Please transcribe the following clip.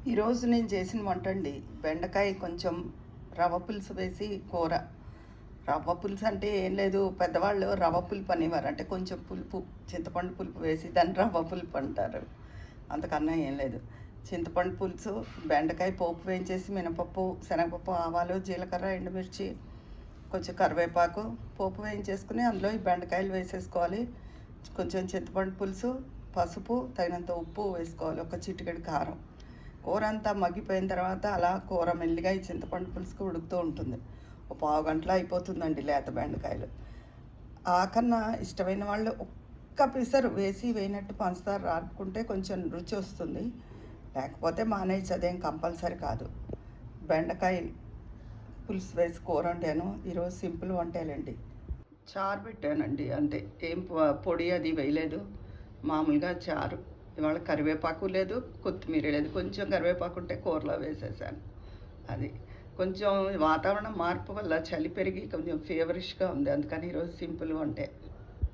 ఈరోజు నేను చేసిన వంట అండి బెండకాయ కొంచెం రవ్వ పులుసు వేసి కూర. రవ్వ పులుసు అంటే ఏం లేదు, పెద్దవాళ్ళు రవ్వ పులుపు అనేవారు. అంటే కొంచెం పులుపు, చింతపండు పులుపు వేసి దాన్ని రవ్వ పులుపు అంటారు. అంతకన్నా ఏం లేదు. చింతపండు పులుసు, బెండకాయ పోపు వేయించేసి మినపప్పు, శనగపప్పు, ఆవాలు, జీలకర్ర, ఎండుమిర్చి, కొంచెం కరివేపాకు పోపు వేయించేసుకుని అందులో ఈ బెండకాయలు వేసేసుకోవాలి. కొంచెం చింతపండు పులుసు, పసుపు, తగినంత ఉప్పు వేసుకోవాలి, ఒక చిటికెడు కారం. కూర అంతా మగ్గిపోయిన తర్వాత అలా కూర మెల్లిగా ఈ చింతపండు పులుసుకు ఉడుకుతూ ఉంటుంది. ఒక పావు గంటలో అయిపోతుందండి లేత బెండకాయలు. ఆకన్నా ఇష్టమైన వాళ్ళు ఒక్క పిసరు వేసి వేయినట్టు పంచదార రాకుంటే కొంచెం రుచి వస్తుంది, లేకపోతే మానేసి, అదేం కంపల్సరీ కాదు. బెండకాయ పులుసు వేసి కూర వండాను. ఈరోజు సింపుల్ వంటేలండి. చారు పెట్టానండి అంతే, ఏం పొడి అది వేయలేదు, మామూలుగా చారు. ఇవాళ కరివేపాకు లేదు, కొత్తిమీర లేదు, కొంచెం కరివేపాకు ఉంటే కూరలో వేసేసాను. అది కొంచెం వాతావరణం మార్పు వల్ల చలి పెరిగి కొంచెం ఫీవరిష్గా ఉంది, అందుకని ఈరోజు సింపుల్ వంటే.